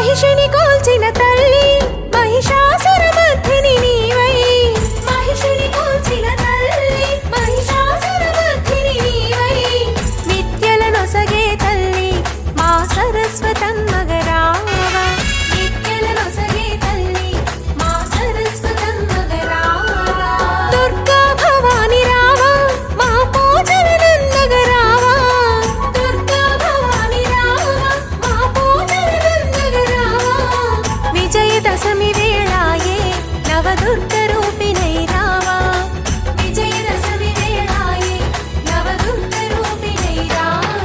మహిషిని కోల్చిన తల్లి మహిషాసురమర్దిని నీవై మహిషిని కోల్చిన తల్లి మహిషాసురమర్దిని నీవై విద్యలనొసగే తల్లి మా సరస్వతమ్మగరావా విద్యలనొసగే తల్లి మా సరస్వతమ్మగరావా దుర్గా భవాని రావా మా పూజలనందగరావా దుర్గా భవాని రావా మా పూజలనందగరావా విజయదశమి వేళాయే నవదుర్గ రూపిణై రావా విజయదశమి వేళాయే నవదుర్గ రూపిణై రావా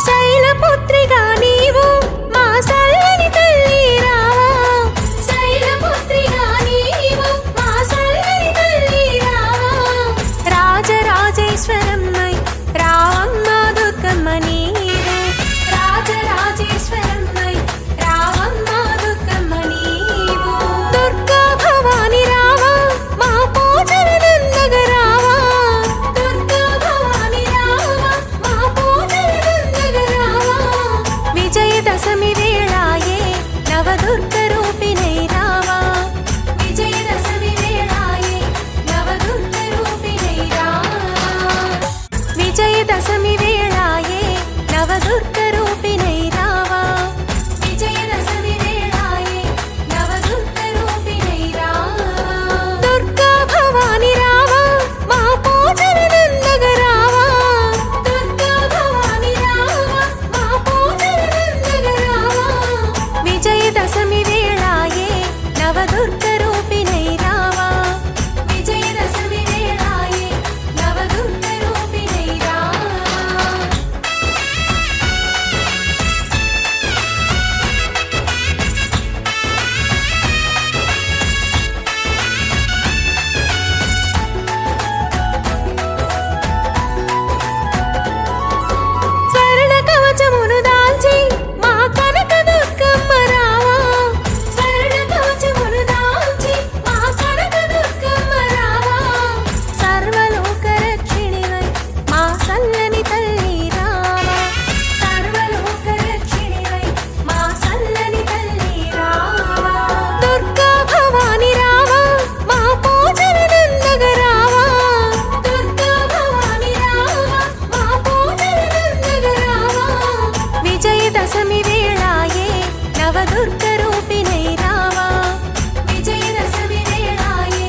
శైలపుత్రిగా నీవు మా సల్లని తల్లి రావా శైలపుత్రిగా నీవు మా సల్లని తల్లి రావా రాజరాజేశ్వరమ్మై రావమ్మ దుర్గమ్మ నీవు రాజరాజేశ్వరమ్మై రావమ్మ దుర్గమ్మ నీవు దుర్గా భవాని రావా మా పూజలనందగరావా దుర్గా భవాని రావా మా పూజలనందగరావా విజయదశమి వేళాయే నవదుర్గ రూపిణై రావా విజయదశమి వేళాయే నవదుర్గ రూపిణై రావా విజయదశమి వేళాయే నవదుర్గ రూపిణై రావా విజయదశమి వేళాయే నవదుర్గ రూపిణై రావా దుర్గా భవాని రావా మా పూజలనందగరావా దుర్గా భవాని రావా మా పూజలనందగరావా విజయదశమి వేళాయే నవదుర్గ రూపిణై రావా విజయదశమి వేళాయే నవదుర్గ రూపిణై రావా స్వర్ణ కవచమును దాల్చి మా కనక దుర్గమ్మ రావా స్వర్ణ కవచమును దాల్చి మా కనక దుర్గమ్మ రావా సర్వలోక రక్షిణివై మా సల్లని తల్లి రావా సర్వలోక రక్షిణివై మా సల్లని తల్లి రావా దుర్గా భవాని రావా మా పూజలనందగరావా దుర్గా భవాని రావా మా పూజలనందగరావా విజయదశమి వేళాయే నవదుర్గ రూపిణై రావా విజయదశమి వేళాయే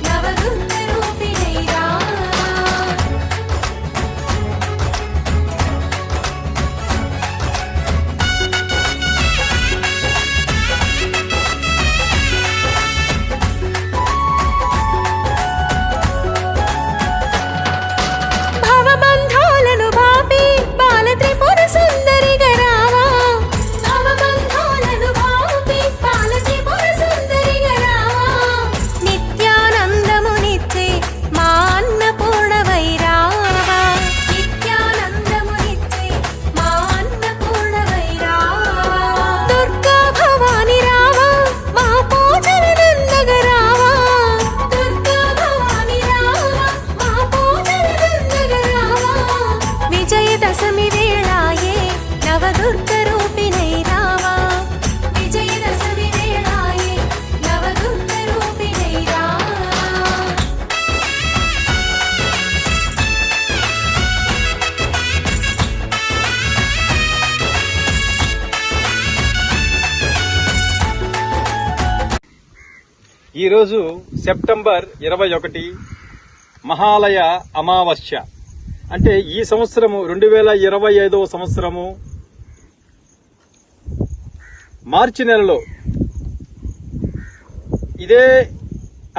నవదుర్గ రూపిణై రావా భవబంధాలను బాపి బాల త్రిపుర సుందరిగా రావా భవబంధాలను బాపి బాల త్రిపుర సుందరిగా రావా నిత్యానందమునిచ్చే మా అన్నపూర్ణవై రావా నిత్యానందమునిచ్చే మా అన్నపూర్ణవై రావా దుర్గా భవాని రావా మా పూజలనందగరావా దుర్గా భవాని రావా మా పూజలనందగరావా విజయదశమి వేళాయే నవదుర్గ రూపిణై రావా విజయదశమి వేళాయే నవదుర్గ రూపిణై రావా ఈరోజు సెప్టెంబర్ 21 మహాలయ అమావాస్య. అంటే ఈ సంవత్సరము 2025వ సంవత్సరము మార్చి నెలలో ఇదే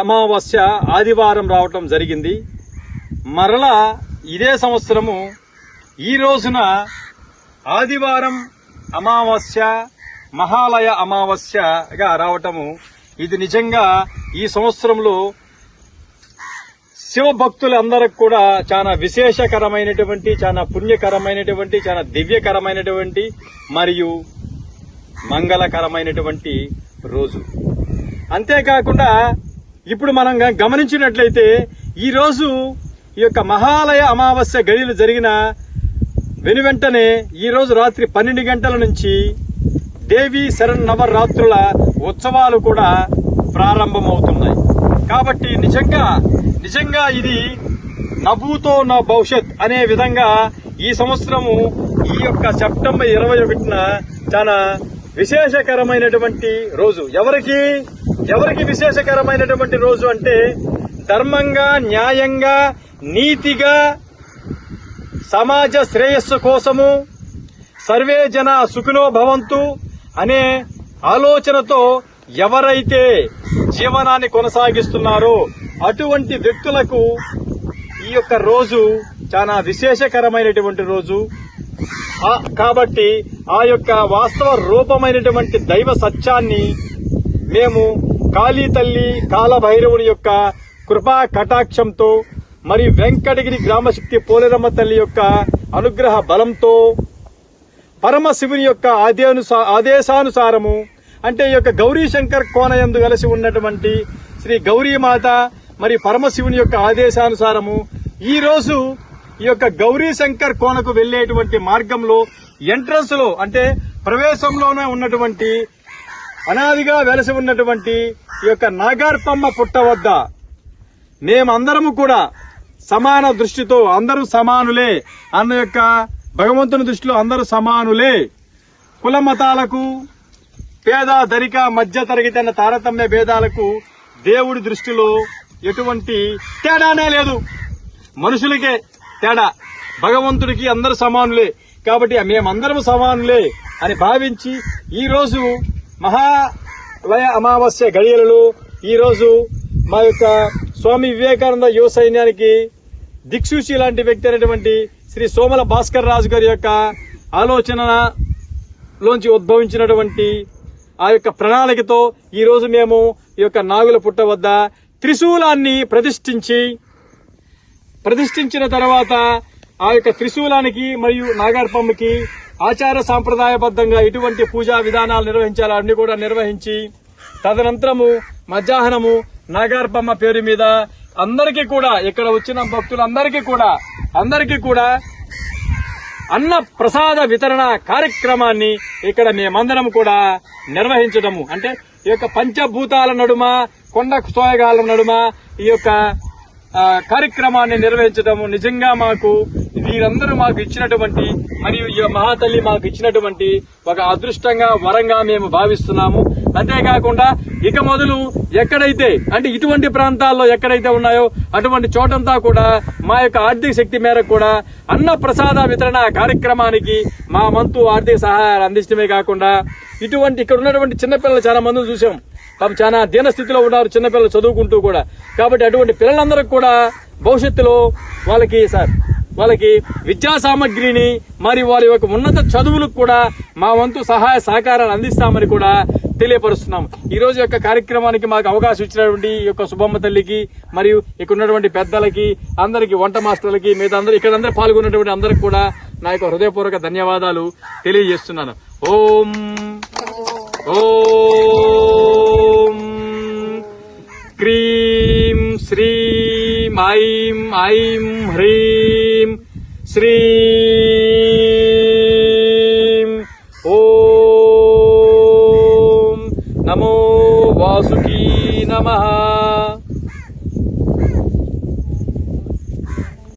అమావాస్య ఆదివారం రావటం జరిగింది. మరలా ఇదే సంవత్సరము ఈ రోజున ఆదివారం అమావాస్య మహాలయ అమావాస్యగా రావటము ఇది నిజంగా ఈ సంవత్సరంలో శివభక్తులందరికి కూడా చాలా విశేషకరమైనటువంటి, చాలా పుణ్యకరమైనటువంటి, చాలా దివ్యకరమైనటువంటి మరియు మంగళకరమైనటువంటి రోజు. అంతేకాకుండా ఇప్పుడు మనం గమనించినట్లయితే ఈ రోజు ఈ యొక్క మహాలయ అమావాస్య గడియలు జరిగిన వెనువెంటనే ఈ రోజు రాత్రి 12 గంటల నుంచి దేవీ శరన్నవరాత్రుల ఉత్సవాలు కూడా ప్రారంభమవుతున్నాయి. కాబట్టి నిజంగా ఇది నభూతో నా భవిష్యత్ అనే విధంగా ఈ సంవత్సరము ఈ యొక్క సెప్టెంబర్ 21న చాలా విశేషకరమైనటువంటి రోజు. ఎవరికి విశేషకరమైనటువంటి రోజు అంటే ధర్మంగా, న్యాయంగా, నీతిగా, సమాజ శ్రేయస్సు కోసము సర్వే జన సుఖినో భవంతు అనే ఆలోచనతో ఎవరైతే జీవనాన్ని కొనసాగిస్తున్నారో అటువంటి వ్యక్తులకు ఈ యొక్క రోజు చాలా విశేషకరమైనటువంటి రోజు. కాబట్టి ఆ యొక్క వాస్తవ రూపమైనటువంటి దైవ సత్యాన్ని మేము కాళీ తల్లి, కాలభైరవుని యొక్క కృపా కటాక్షంతో మరియు వెంకటగిరి గ్రామశక్తి పోలేరమ్మ తల్లి యొక్క అనుగ్రహ బలంతో పరమశివుని యొక్క ఆదేశానుసారము అంటే ఈ యొక్క గౌరీశంకర్ కోనయందు వెలసి ఉన్నటువంటి శ్రీ గౌరీమాత మరియు పరమశివుని యొక్క ఆదేశానుసారము ఈ రోజు ఈ యొక్క గౌరీశంకర్ కోనకు వెళ్లేటువంటి మార్గంలో ఎంట్రన్స్ లో అంటే ప్రవేశంలోనే ఉన్నటువంటి అనాదిగా వెలసి ఉన్నటువంటి ఈ యొక్క నాగార్పమ్మ పుట్ట వద్ద మేమందరము కూడా సమాన దృష్టితో అందరూ సమానులే అన్న యొక్క భగవంతుని దృష్టిలో అందరూ సమానులే, కుల మతాలకు, పేద ధనిక మధ్య తరగతి అన్న తారతమ్య భేదాలకు దేవుడి దృష్టిలో ఎటువంటి తేడానే లేదు. మనుషులకే తేడా, భగవంతుడికి అందరూ సమానులే. కాబట్టి మేమందరం సమానులే అని భావించి ఈ రోజు మహాలయ అమావాస్య గడియలలో ఈ రోజు మా యొక్క స్వామి వివేకానంద యువ సైన్యానికి దిక్సూచి లాంటి వ్యక్తి అయినటువంటి శ్రీ సోమల భాస్కర్ రాజు గారి యొక్క ఆలోచనలోంచి ఉద్భవించినటువంటి ఆ యొక్క ప్రణాళికతో ఈ రోజు మేము ఈ యొక్క నాగుల పుట్ట వద్ద త్రిశూలాన్ని ప్రతిష్ఠించిన తర్వాత ఆ యొక్క త్రిశూలానికి మరియు నాగార్పమ్మకి ఆచార సాంప్రదాయబద్ధంగా ఎటువంటి పూజా విధానాలు నిర్వహించాలో అన్ని కూడా నిర్వహించి తదనంతరము మధ్యాహ్నము నాగార్పమ్మ పేరు మీద అందరికీ కూడా ఇక్కడ వచ్చిన భక్తులందరికీ కూడా అన్న ప్రసాద వితరణ కార్యక్రమాన్ని ఇక్కడ మేమందరం కూడా నిర్వహించడము అంటే ఈ యొక్క పంచభూతాల నడుమ, కొండ సోయగాల నడుమ ఈ యొక్క కార్యక్రమాన్ని నిర్వహించడము నిజంగా వీరందరూ మాకు ఇచ్చినటువంటి మరియు ఈ మహాతల్లి మాకు ఇచ్చినటువంటి ఒక అదృష్టంగా, వరంగా మేము భావిస్తున్నాము. అంతేకాకుండా ఇక మొదలు ఎక్కడైతే అంటే ఇటువంటి ప్రాంతాల్లో ఎక్కడైతే ఉన్నాయో అటువంటి చోటంతా కూడా మా యొక్క ఆర్థిక శక్తి మేరకు కూడా అన్న ప్రసాద వితరణ కార్యక్రమానికి మా వంతు ఆర్థిక సహాయాలు అందించడమే కాకుండా ఇటువంటి ఇక్కడ ఉన్నటువంటి చిన్నపిల్లలు చాలా మందిని చూసాం. చాలా దీన స్థితిలో ఉన్నారు చిన్నపిల్లలు చదువుకుంటూ కూడా. కాబట్టి అటువంటి పిల్లలందరికీ కూడా భవిష్యత్తులో వాళ్ళకి విద్యా సామగ్రిని మరి వారి యొక్క ఉన్నత చదువులకు కూడా మా వంతు సహాయ సహకారాలు అందిస్తామని కూడా తెలియపరుస్తున్నాం. ఈ రోజు యొక్క కార్యక్రమానికి మాకు అవకాశం ఇచ్చినటువంటి ఈ యొక్క సుబ్బమ్మ తల్లికి మరియు ఇక్కడ ఉన్నటువంటి పెద్దలకి, అందరికి, వంట మాస్టర్లకి, మిగతా ఇక్కడ పాల్గొన్నటువంటి అందరికి కూడా నా యొక్క హృదయపూర్వక ధన్యవాదాలు తెలియజేస్తున్నాను. ఓం క్రీం శ్రీం ఐం హ్రీం శ్రీ